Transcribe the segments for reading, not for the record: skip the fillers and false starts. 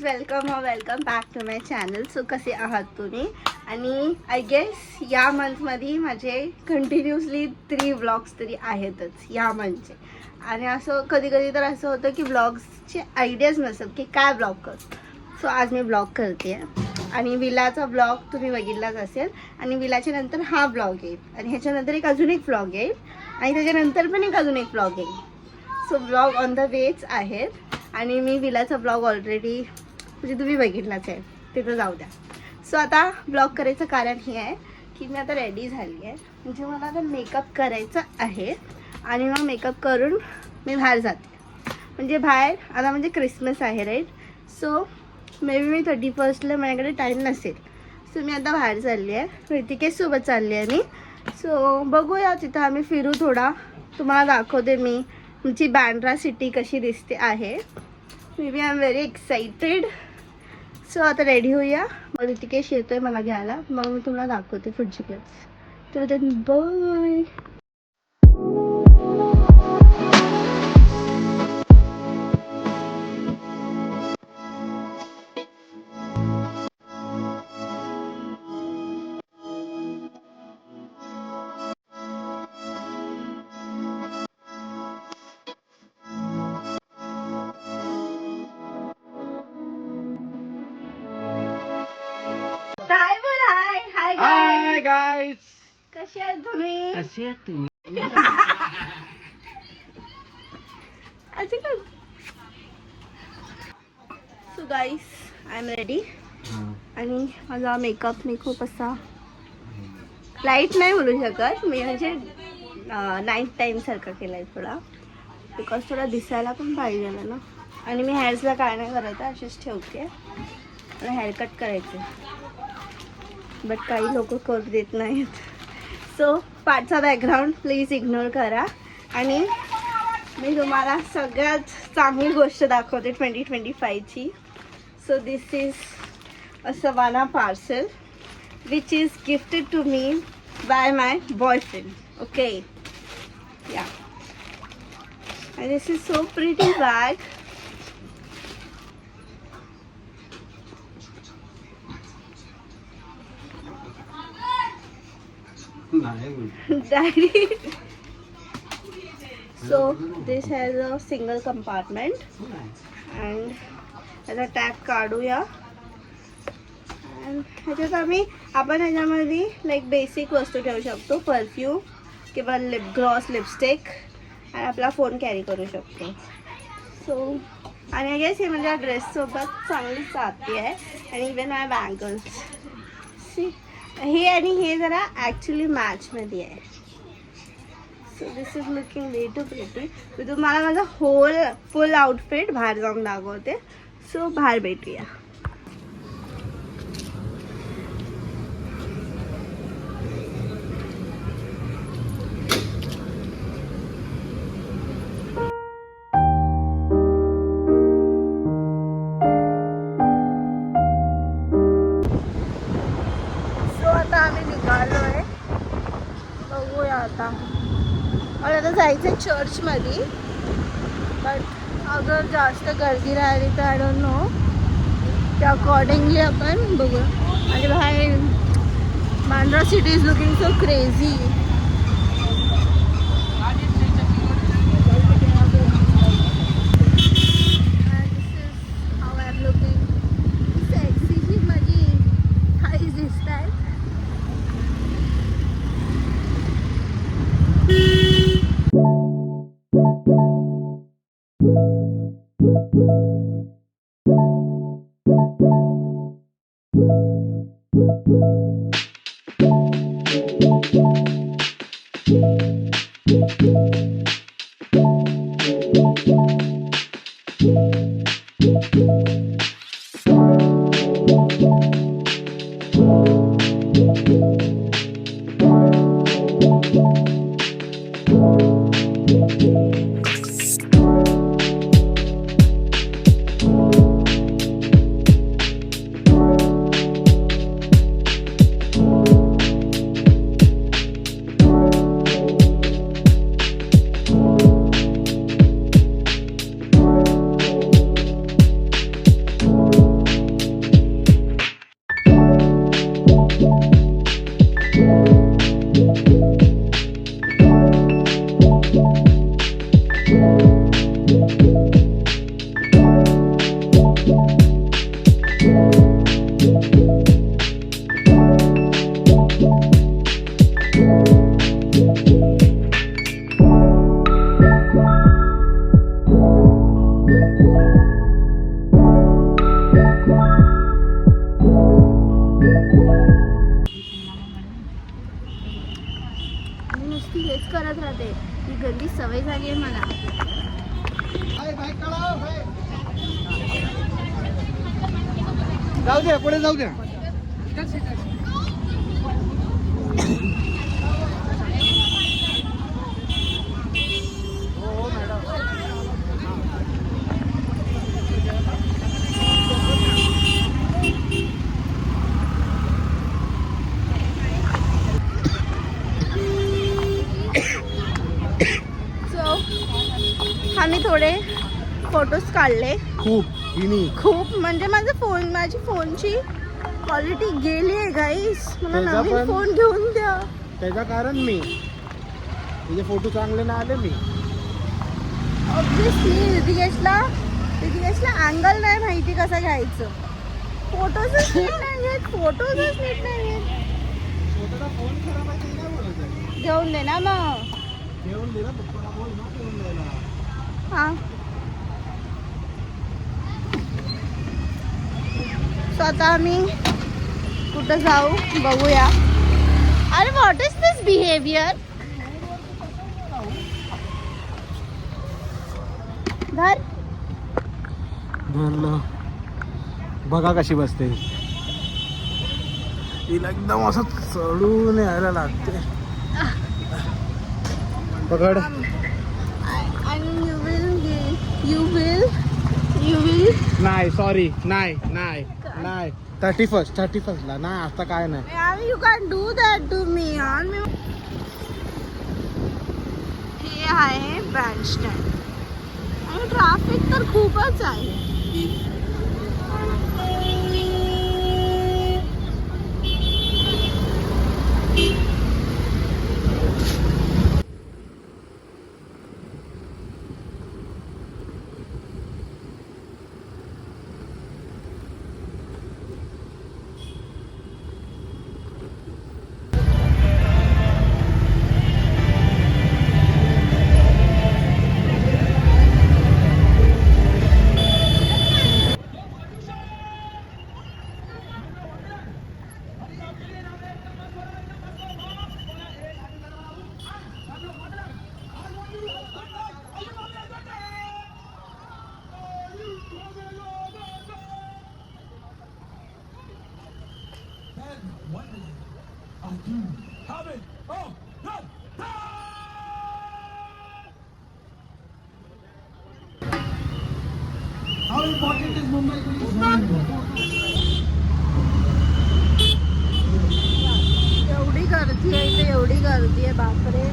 Welcome back to my channel. So कसे आहात तुम्ही? आणि आय गेस या मंथमध्ये माझे कंटिन्युअसली 3 व्लॉग्स तरी आहेतच या मंथचे. आणि असं कधी कधी तर असं होतं की व्लॉग्सचे आयडियाज नसतात की काय ब्लॉग कर. सो आज मी ब्लॉग करते आहे आणि विलाचा ब्लॉग तुम्ही बघितलाच असेल. आणि विलाच्या नंतर हा ब्लॉग येईल आणि ह्याच्यानंतर अजून एक ब्लॉग येईल आणि त्याच्यानंतर पण अजून एक ब्लॉग येईल. So blog on the vetch आहेत. आणि मी विलाचा ब्लॉग ऑलरेडी म्हणजे तुम्ही बघितलाच आहे, तिथं जाऊ द्या. सो आता ब्लॉग करायचं कारण हे आहे की मी आता रेडी झाली आहे. म्हणजे मला आता मेकअप करायचा आहे आणि मग मेकअप करून मी बाहेर जाते. म्हणजे बाहेर आता म्हणजे क्रिसमस आहे राईट. सो मे बी मी 31ला माझ्याकडे टाईम नसेल. सो मी आता बाहेर चालली आहे, ऋतिकेशसोबत चालली आहे मी. सो बघूया तिथं आम्ही फिरू थोडा. तुम्हाला दाखवते मी तुमची बँड्रा सिटी कशी दिसते आहे. Maybe I am very excited. So आता रेडी होऊया. मग ऋतिकेश येतोय मला घ्यायला, मग मी तुम्हाला दाखवते पुढची क्लिप्स. तर बाय. हाय गाइस, कसे आहेत तुम्ही? कसे आहात तुम्ही? So guys I am ready. आणि माझा मेकअप मी खूप असा लाईट नाही बोलू शकत मी, म्हणजे नाईट टाईम सारखा केला आहे थोडा, बिकॉज थोडा दिसायला पण पाहिजे ना. आणि मी हेअर्सला काय नाही करत आहे, अशीच ठेवते. मला हेअरकट करायचे बट काही लोक करू देत नाहीत. सो पाठचा बॅकग्राऊंड प्लीज इग्नोर करा. आणि मी तुम्हाला सगळ्यात चांगली गोष्ट दाखवते 2025ची. So this is a savannah parcel which is gifted to me by my boyfriend. Okay yeah, and this is so pretty bag. Daddy. So this has a single compartment and त्याचा टॅग काढूया. ह्याच्यात आपण ह्याच्यामध्ये like basic वस्तू ठेवू शकतो, perfume किंवा lip gloss, lipstick आणि आपला फोन कॅरी करू शकतो. सो आणि आय गेस हे म्हणजे ड्रेससोबत चांगली जाती आहे. आणि इवन माय बँगल्स सी हे आणि हे जरा ॲक्च्युली मॅचमध्ये आहे. So this is looking way too pretty. मी तुम्हाला माझा फुल आउटफिट बाहेर जाऊन दाखवते. सो बाहेर भेटूया. मला आता जायचं आहे चर्चमध्ये, बट अगर जास्त गर्दी राहिली तर आय डोंट नो, त्या अकॉर्डिंगली आपण बघू. आणि बाहेर Bandra city is looking so crazy. How I am looking sexy. माझी थाईज दिसत आहेत. दे. ही गंदी सवय झाली आहे मला. जाऊ द्या, पुढे जाऊ द्या. सो आम्ही थोडे फोटोज काढले. खूप म्हणजे माझी फोनची क्वालिटी गेली आहे गाईस. मला त्याचा नवीन पण- फोन घेऊन द्या. त्याचं कारण मी तुझे फोटो चांगले ना आले मी. ऑब्विसली ऋतिकेशला अँगल नाही माहिती कसं घ्यायचं. फोटोजच नीट नाही आहेत. स्वतःचा फोन खराब आहे ते नाही बोलायचं. घेऊन दे ना मग. घेऊन दे ना पप्पाला बोल ना घेऊन द्यायला. हा सो आता आम्ही कुठं जाऊ बघूया. अरे व्हॉट इज दिस बिहेवियर. धर. धरलं. बघा कशी बसते. तिला एकदम असं चढून यायला लागते. पकड. आणि you will नाही सॉरी नाही 31st ला नाही. आता काय नाही. you can't do that to me यार. हे आहे बँड स्टँड आणि ट्रॅफिक तर खूपच आहे. How important is Mumbai police? एवढी गर्दी आहे इथे. एवढी गर्दी आहे बापरे.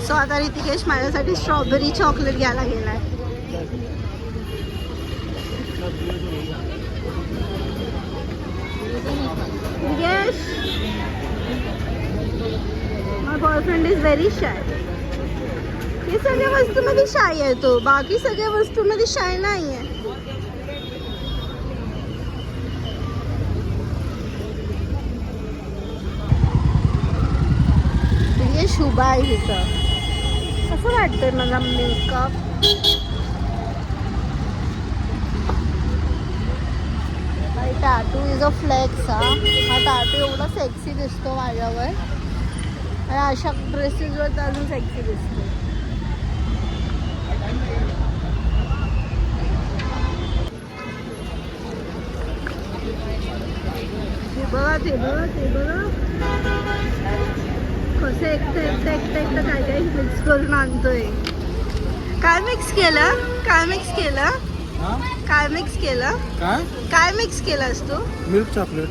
सो आता ऋतिकेश माझ्यासाठी स्ट्रॉबेरी चॉकलेट घ्यायला गेलाय. ऋतिकेश, माय बॉयफ्रेंड इज व्हेरी शाय. हे सगळ्या वस्तूमध्ये शाय आहे तो. बाकी सगळ्या वस्तूमध्ये शाय नाही आहे. हे शुभ आहे तिथं. कसं वाटतंय मला makeup. Tattoo is a flex. हा टॅटू एवढा सेक्सी दिसतो माझ्यावर आणि अशा ड्रेसेसवर तर अजून सेक्सी दिसतो. ते बघा कसं एकटं काय मिक्स करून आणतोय. काय मिक्स केलं काय मिक्स केलंस तू. Milk chocolate.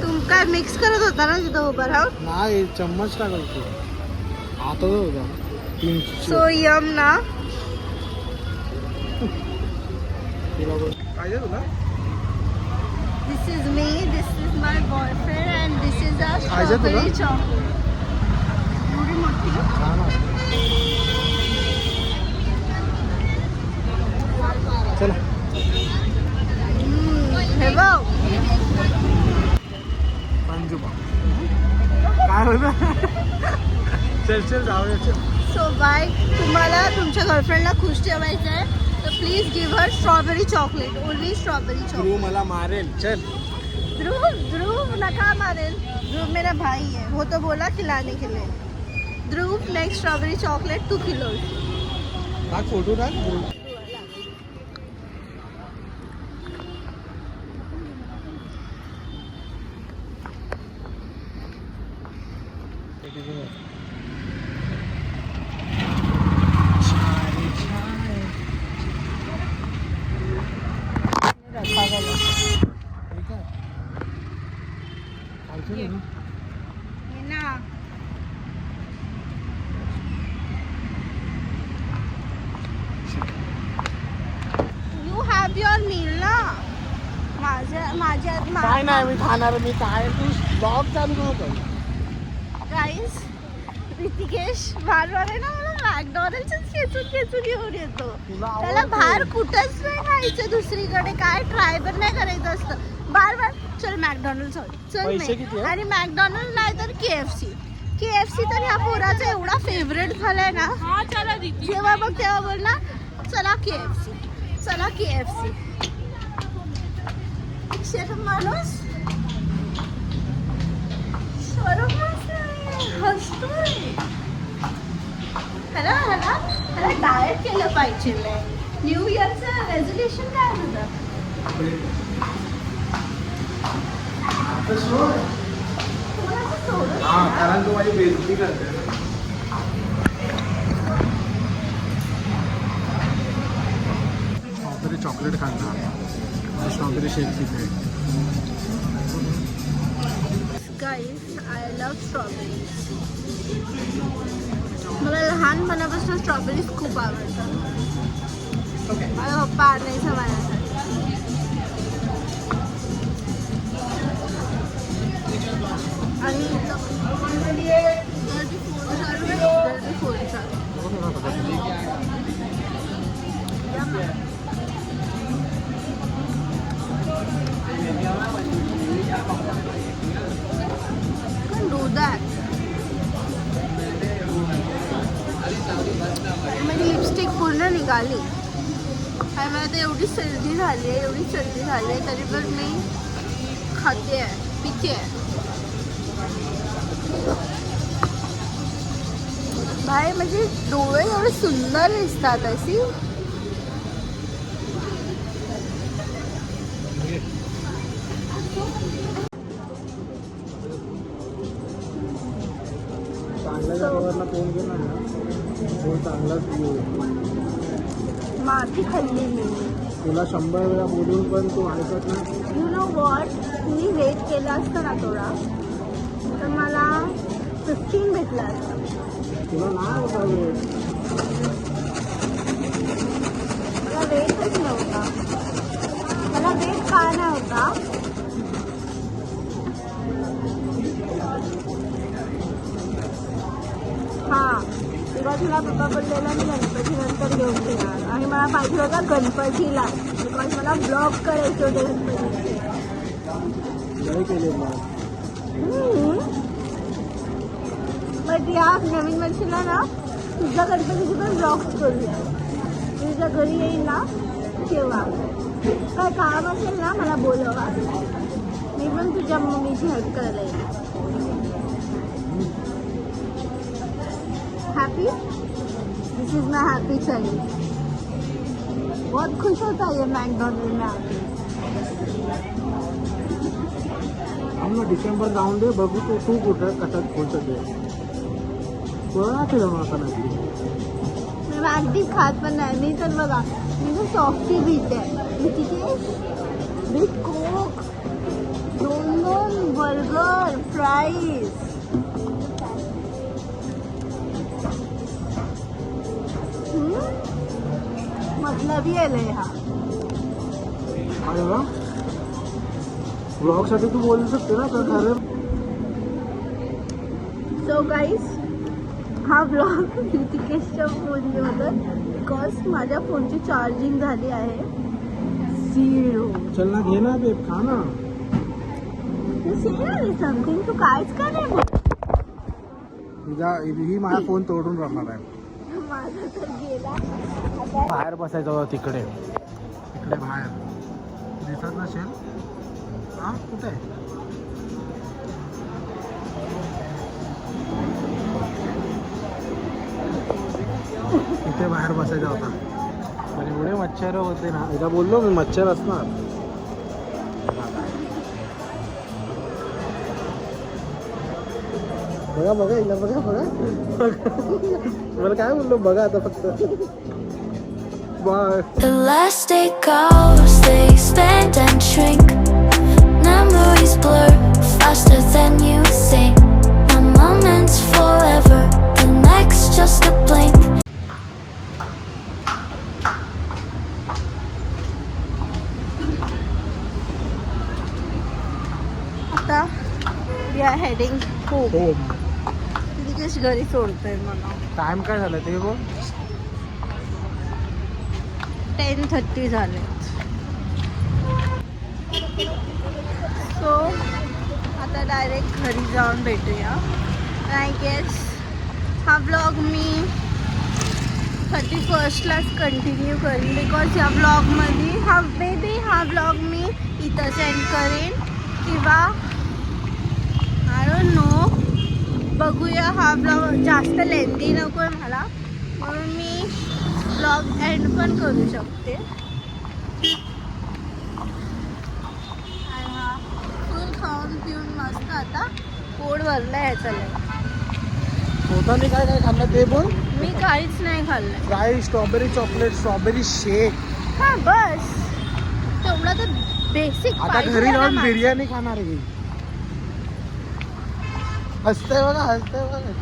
तू काय मिक्स करत होता ना तिथं उभं राहून. नाही चम्मच टाकल तू आता होता. सो यम ना. पाहिजे तुला. This is me, this is my boyfriend and this is a खायचं तुला? strawberry chocolate. एवढी मोठी. चला. हे बघ. हो ना. चल चल जाऊया चल. So bye. तुम्हाला तुमच्या गर्लफ्रेंडला खुश ठेवायचं आहे तर please give her strawberry chocolate. Only strawberry तू चॉकलेट. मला मारेल. चल. ध्रुव ध्रुव नका मारेल. ध्रुव मेरा भाई है, वो तो बोला खिलाने के लिए. ध्रुव नेक्स्ट स्ट्रॉबेरी चॉकलेट 2 किलो. टाक फोटो टाक. यू हॅव युअर मील ना. माझ्या काय नाही मी खाणार. मी काय तू ब्लॉग चालू नको. गाईस ऋतिकेश बाहेर आहे ना, मला मॅकडॉनल्ड्सच खेचून घेऊन येतो. तुला त्याला बाहेर कुठंच नाही खायचं, दुसरीकडे काय ट्राय पण नाही करायचं असतं. बार चल मॅकडॉनल्ड चल पैसे किती आहे? आणि मॅकडॉनल्ड नाही तर KFC तर ह्या पोराचा एवढा फेवरेट झालाय ना. जेव्हा बघ तेव्हा बोल ना चला KFC. शरम माणूस हसतोय. ह्याला डाएट केलं पाहिजे. न्यू इयरचं रेझोल्युशन काय होतं? कारण तू माझी बेइज्जती करते. स्ट्रॉबेरी चॉकलेट खाणार. स्ट्रॉबेरी शेक तिथे. गाईस आय लव्ह स्ट्रॉबेरीज. मला लहानपणापासून स्ट्रॉबेरीज खूप आवडतात. माझा पप्पा आणायचा माझ्यासाठी. आणि do that. माझी लिपस्टिक पूर्ण निघाली आणि मला तर एवढी सर्दी झाली आहे तरी पण मी खाते आहे, पिते आहे. भाई म्हणजे डोळे एवढे सुंदर दिसतात अशी. माती खाल्ली मी. तुला 100 वेळा बोलून पण तू ऐकत नाही. यू नो वॉट, मी वेट केला असतं ना थोडा तर मला 15 भेटला असता. तुला नाही होता वेळ. मला वेटच नव्हता. मला वेट का नाही होता? हां, तेव्हा तुला पप्पा बोललेला मी गणपती नंतर घेऊन येणार आणि मला पाहिजे होता गणपतीला. बिकॉज मला ब्लॉग करायचे होते गणपतीचे. नाही केले मग. बट या नवीन वर्षीला ना तुझ्या गणपतीचे पण ब्लॉग्स करूया. तुझ्या घरी येईल ना तेव्हा. काय काम असेल ना मला बोलवा. मी पण तुझ्या मम्मीची हेल्प करायला येईल. Happy? This is my happy child. बहुत खुश होता है ये मैकडॉनल्ड में आके. हम ना डिसेंबर जाऊन दे बघू. तू कुठं कशात पोहोचते. कोणा केलं मला नाही. मी मॅगडीच खात पण नाही. मी तर बघा मी तर सॉफ्टी बीट आहे. मी तिथे बीट कोक 2 बर्गर फ्राईज. मतलबी आलंय हा. अरे वा. ब्लॉग साठी तू बोलू शकते ना तर खरं. सो गाईज हा ब्लॉग ऋतिकेशच्या फोनने होता बिकॉज माझ्या फोनची चार्जिंग झाली आहे 0. चल ना घे ना बेब. खा ना. तू से समथिंग. तू कायच का नाही बोल. ही माझा फोन तोडून राहणार आहे. माझा तर गेला आता. बाहेर बसायचं होतं तिकडे, इकडे बाहेर दिसत नसेल. हा कुठे आहे? इथे बाहेर बसायचा होता. पण एवढे मच्छर होते ना, एकदा बोललो मी मच्छर असणार. बघा बघा इला बघा बघा. मला काय बोललो बघा आता फक्त. Bye. The last day goes, they expand and shrink. Memories blur faster than you think. One moment's forever, the next just a blink. आता वी आर हेडिंग होम. हो. तिकडेच घरी सोडतोय मला. टाइम काय झालं ते बघ. 10:30 झाले. सो आता डायरेक्ट घरी जाऊन भेटूया. आय गेस हा ब्लॉग मी 31लाच कंटिन्यू करीन, बिकॉज या ब्लॉगमध्ये हा ब्लॉग मी इथं सेंड करेन किंवा आय डोंट नो, बघूया. हा ब्लॉग जास्त लेंदी नको आहे मला, म्हणून मी ब्लॉग एंड पण करू शकते. आणि हा फुल खाऊन पिऊन मस्त आता पोट भरलं आहे. चला स्वतःने काय काय खाल्लं ते बोल. मी काहीच नाही खाल्लं. फ्राय स्ट्रॉबेरी चॉकलेट, स्ट्रॉबेरी शेक. हां बस तेवढं तर बेसिक. आता घरी जाऊन बिर्याणी खाणार आहे. हसते बघा, हसते बघा.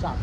चाल.